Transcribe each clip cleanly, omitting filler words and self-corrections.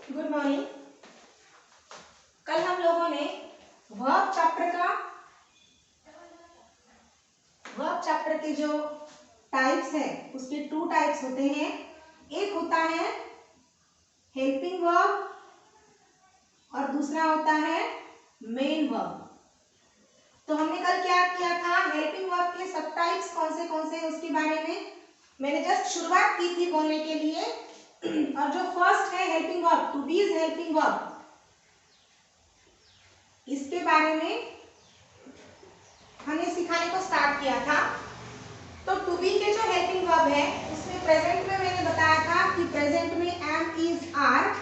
Good morning. कल हम लोगों ने वर्ब चैप्टर के जो टाइप्स है उसके 2 टाइप्स होते हैं। एक होता है हेल्पिंग वर्ब और दूसरा होता है मेन वर्ब। तो हमने कल क्या किया था, हेल्पिंग वर्ब के सब टाइप्स कौन से उसके बारे में मैंने जस्ट शुरुआत की थी बोलने के लिए। और जो फर्स्ट है helping verb, to be is helping verb, इसके बारे में हमने सिखाने को स्टार्ट किया था। तो टू बी के जो हेल्पिंग वर्ब है उसमें प्रेजेंट में मैंने बताया था कि प्रेजेंट में एम, इज, आर,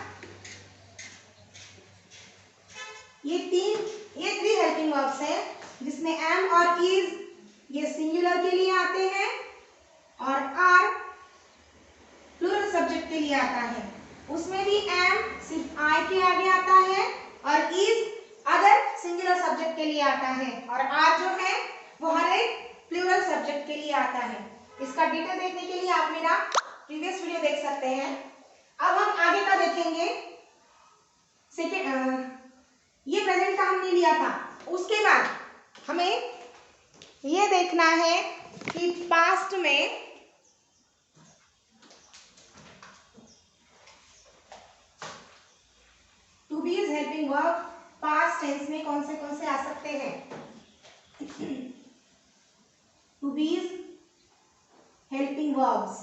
ये 3 हेल्पिंग वर्ब्स है, जिसमें एम और इज ये सिंगुलर के लिए आते हैं और आर प्लूरल सब्जेक्ट के लिए आता है। उसमें भी एम सिर्फ आई के आगे आता है और इज अदर सिंगुलर सब्जेक्ट के लिए आता है और आर जो है वो हर एक प्लूरल सब्जेक्ट के लिए आता है। इसका डिटेल देखने के लिए आप मेरा प्रीवियस वीडियो देख सकते हैं। अब हम आगे का देखेंगे। सेकेंड, ये प्रेजेंट का हमने लिया था। उसके बाद हमें ये देखना है कि पास्ट में to be is helping verb past tense में कौन से आ सकते हैं। To be is helping verbs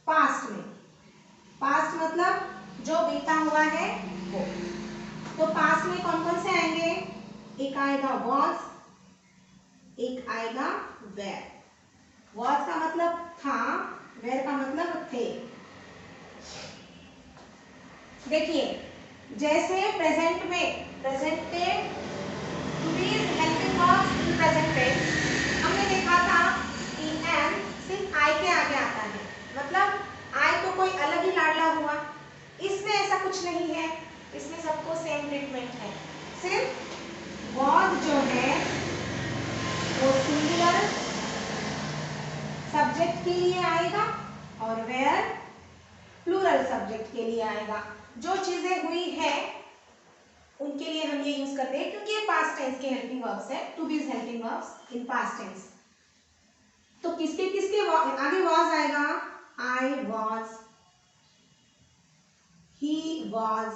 past में, पास्ट मतलब जो बीता हुआ है वो। तो पास्ट में कौन से आएंगे, एक आएगा was, एक आएगा were। was का मतलब था, were का मतलब थे। देखिए जैसे प्रेजेंट पे to be is helping verb in present tense हमने देखा था कि एम सिर्फ आई के आगे आता है, मतलब आई तो कोई अलग ही लाडला हुआ। इसमें ऐसा कुछ नहीं है, इसमें सबको सेम ट्रीटमेंट है। सिर्फ was जो है वो सिंगुलर सब्जेक्ट के लिए आएगा और were प्लूरल सब्जेक्ट के लिए आएगा। जो चीजें हुई है उनके लिए हम ये यूज करते हैं क्योंकि ये पास्ट टेंस के हेल्पिंग वर्ब्स है। To be is helping verbs in past tense. तो किसके किसके आगे was आएगा, I was, he was,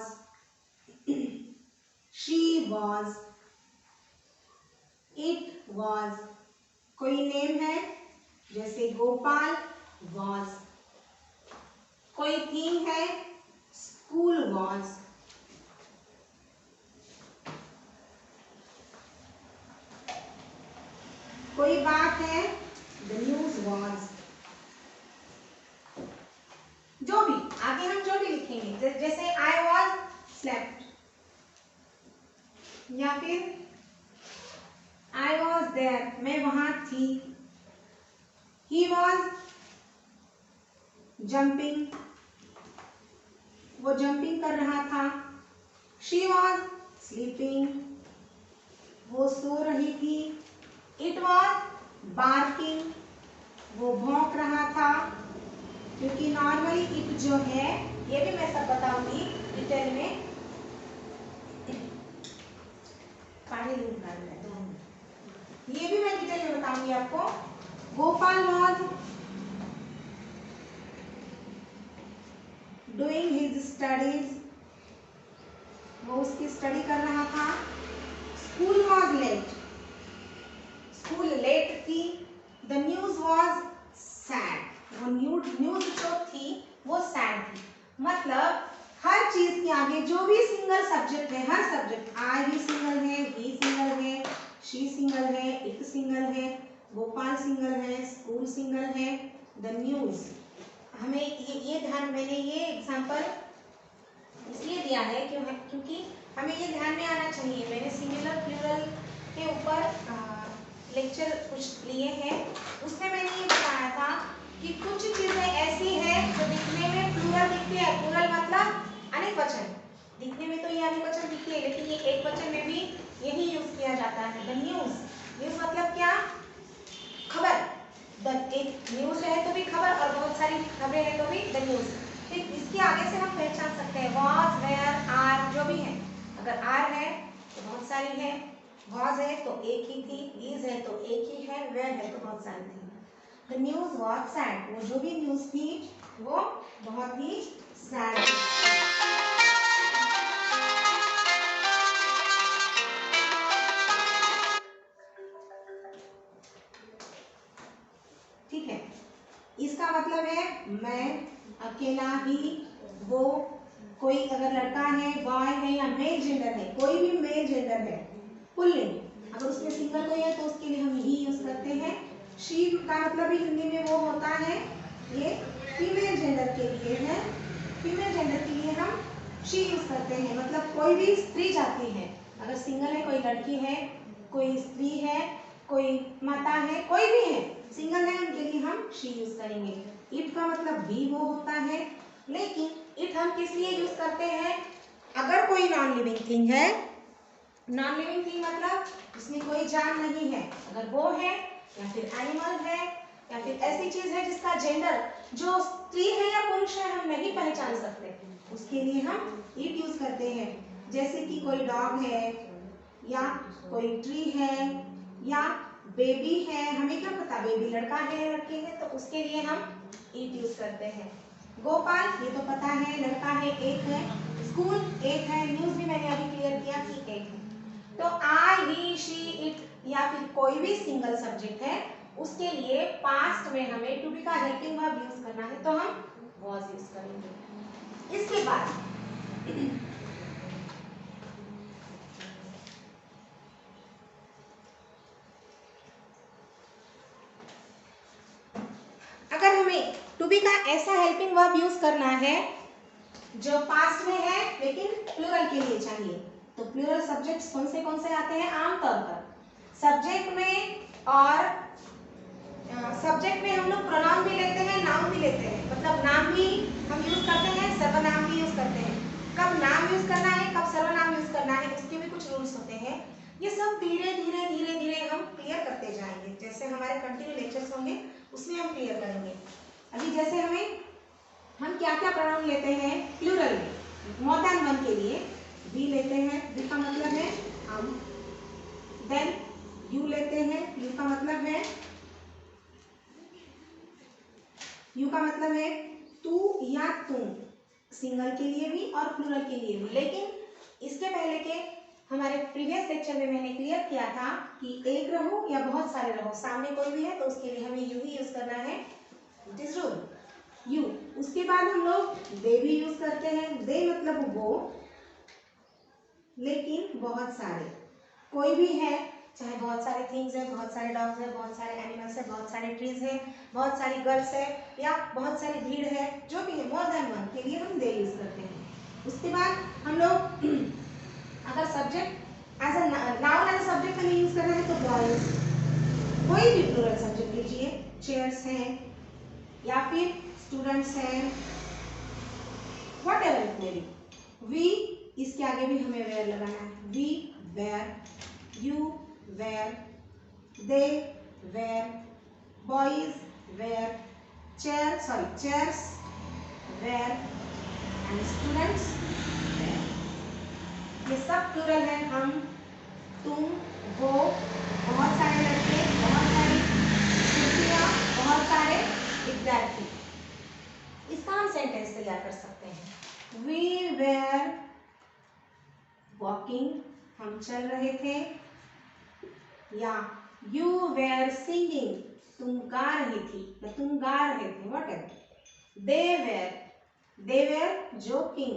she was, it was। कोई नेम है जैसे गोपाल was, कोई थीम है स्कूल was, कोई बात है द न्यूज was। जो भी आगे हम जो भी लिखेंगे जैसे I was slept या फिर I was there, मैं वहां थी। He was jumping, वो जंपिंग कर रहा था। She was sleeping, वो सो रही थी। It was barking, वो भौंक रहा था। क्योंकि नॉर्मली इट जो है ये भी मैं सब बताऊंगी डिटेल में। पानी निकालना है 2 मिनट, ये भी मैं डिटेल में बताऊंगी आपको। Gopal was doing his studies, वो उसकी स्टडी कर रहा था। School was late, school late थी। द न्यूज was sad, वो न्यूज जो थी वो सैड थी। मतलब हर चीज के आगे जो भी सिंगल सब्जेक्ट है, हर सब्जेक्ट, आई भी सिंगल है, ही सिंगल है, शी सिंगल है, इट सिंगल है, गोपाल सिंगल है, स्कूल सिंगल है, द न्यूज। हमें ये ध्यान, मैंने ये एग्जांपल इसलिए दिया है क्योंकि हमें ये ध्यान में आना चाहिए। मैंने सिंगुलर प्लूरल के ऊपर लेक्चर कुछ लिए हैं, उसमें मैंने ये बताया था कि कुछ चीजें ऐसी हैं जो दिखने में प्लूरल दिखती है। प्लूरल मतलब अनेक वचन, दिखने में तो ये अनेक वचन दिखती है लेकिन ये एक वचन में भी यही यूज किया जाता है। द न्यूज, न्यूज मतलब क्या, खबर। एक न्यूज है तो भी खबर, और बहुत सारी खबरें हैं तो भी द न्यूज। फिर इसके आगे से हम पहचान सकते हैं वॉज, वेयर, आर जो भी है। अगर आर है तो बहुत सारी है, वॉज है तो एक ही थी, इज है तो एक ही है, वेयर है तो बहुत सारी थी। द न्यूज वॉज सैड, वो जो भी न्यूज थी वो बहुत ही सैड थी। ठीक है, इसका मतलब है मैं, अकेला ही, वो, कोई अगर लड़का है, बॉय है या मेल जेंडर है, कोई भी मेल जेंडर है, पुल्लिंग, अगर उसमें सिंगल कोई है तो उसके लिए हम ही यूज करते हैं। शी का मतलब भी हिंदी में वो होता है, ये फीमेल जेंडर के लिए है, फीमेल जेंडर के लिए हम शी यूज करते हैं। मतलब कोई भी स्त्री जाति है, अगर सिंगल है, कोई लड़की है, कोई स्त्री है, कोई माता है, कोई भी है, सिंगल है, उनके लिए हम शी यूज करेंगे। इट का मतलब भी वो होता है, लेकिन इट हम किस लिए यूज करते हैं? अगर कोई नॉन लिविंग थिंग है, नॉन लिविंग थिंग मतलब जिसमें कोई जान नहीं है, अगर वो है या फिर एनिमल है या फिर ऐसी चीज है जिसका जेंडर जो स्त्री है या पुरुष है हम नहीं पहचान सकते, उसके लिए हम इट यूज करते हैं। जैसे कि कोई डॉग है या कोई ट्री है या बेबी है, हमें क्या पता बेबी लड़का है या लड़की है, तो उसके लिए हम इट यूज करते हैं। गोपाल, ये तो पता है, लड़का है, एक है, स्कूल एक है, न्यूज भी मैंने अभी क्लियर किया कि एक है। तो आई, ही, शी, इट या फिर कोई भी सिंगल सब्जेक्ट है, उसके लिए पास्ट में हमें टू बी का हेल्पिंग वर्ब यूज करना है तो हम वाज यूज करेंगे। इसके बाद अगर हमें टू बी का ऐसा हेल्पिंग वर्ब यूज करना है जो पास्ट में है लेकिन प्लूरल के लिए चाहिए, तो प्लूरल सब्जेक्ट्स कौन से आते हैं आमतौर पर? सब्जेक्ट में और सब्जेक्ट में हम लोग प्रोनाउन भी लेते हैं, नाउन भी लेते हैं, मतलब नाम भी हम यूज करते हैं, सर्वनाम भी यूज करते हैं। कब नाम यूज करना है, कब सर्वनाम यूज करना है, उसके भी कुछ रूल्स होते हैं। ये सब धीरे धीरे धीरे धीरे हम क्लियर करते जाएंगे, जैसे हमारे कंटिन्यू लेक्चर्स होंगे उसमें हम क्लियर करेंगे। अभी जैसे हम क्या क्या प्रोनाउन लेते हैं प्लूरल में, मोर देन वन के लिए वी लेते हैं, वी का मतलब है हम, देन यू लेते हैं, यू का मतलब है तू या तुम, सिंगल के लिए भी और प्लूरल के लिए भी। लेकिन इसके पहले के हमारे प्रीवियस लेक्चर में मैंने क्लियर किया था कि एक रहो या बहुत सारे रहो, सामने कोई भी है तो उसके लिए हमें यू ही यूज करना है, इट इज रूल, यू। उसके बाद हम लोग दे भी यूज करते हैं, दे मतलब वो, लेकिन बहुत सारे, कोई भी है, चाहे बहुत सारे थिंग्स है, बहुत सारे डॉग्स है, बहुत सारे एनिमल्स है, बहुत सारे ट्रीज है, बहुत सारी गर्ल्स है या बहुत सारी भीड़ है, जो भी है मोर देन वन के लिए हम दे यूज करते हैं। उसके बाद हम लोग अगर subject as a noun as a subject हमें यूज करना है तो बॉयज, कोई भी प्लूरल सब्जेक्ट लीजिए, चेयर्स हैं या फिर स्टूडेंट्स हैं, whatever it may be. We, इसके आगे भी हमें वेयर लगाना है, we were, you wear, they wear, boys wear, chairs wear and students wear। ये सब प्लूरल है, हम, तुम, वो, बहुत सारे लड़के, बहुत सारी कुर्सियाँ, बहुत सारे विद्यार्थी। इसका हम सेंटेंस तैयार कर सकते हैं। We were walking, हम चल रहे थे, या यू वेर सिंगिंग, तुम गा रही थी या तुम गा रहे थे, what ever. They were joking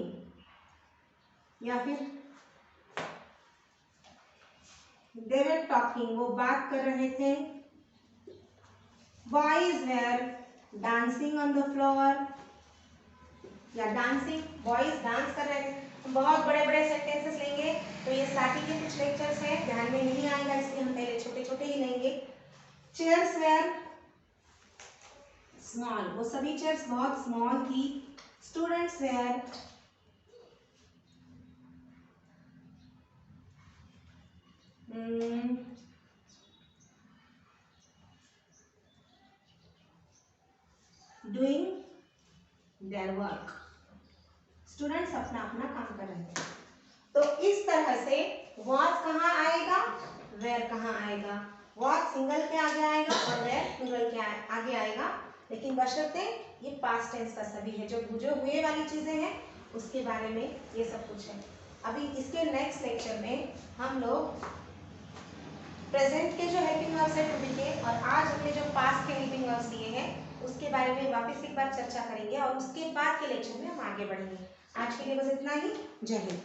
या फिर दे वेर टॉकिंग, वो बात कर रहे थे। Boys were dancing on the floor या डांसिंग, बॉयज डांस कर रहे थे। बहुत बड़े बड़े सेंटेंसेस लेंगे तो ये स्टार्टिंग के कुछ लेक्चर्स हैं, ध्यान में नहीं आएगा, इसलिए हम पहले छोटे छोटे ही लेंगे। चेयर्स वेर स्मॉल, वो सभी चेयर्स बहुत स्मॉल थी। Students were doing their work. Students अपना अपना काम कर रहे थे। तो इस तरह से was कहाँ आएगा, where कहाँ आएगा। was सिंगल के आगे आएगा और where प्लूरल के आगे आएगा, लेकिन बशर्ते ये पास्ट टेंस का सभी है। जो हुए वाली चीजें हैं उसके बारे में ये सब कुछ है। अभी इसके नेक्स्ट लेक्चर में हम लोग प्रेजेंट के जो हेल्पिंग वर्ब्स है टू बी के और आज हमने जो पास्ट के हेल्पिंग वर्ब्स दिए हैं उसके बारे में वापस एक बार चर्चा करेंगे और उसके बाद के लेक्चर में हम आगे बढ़ेंगे। आज के लिए बस इतना ही। जय हिंद।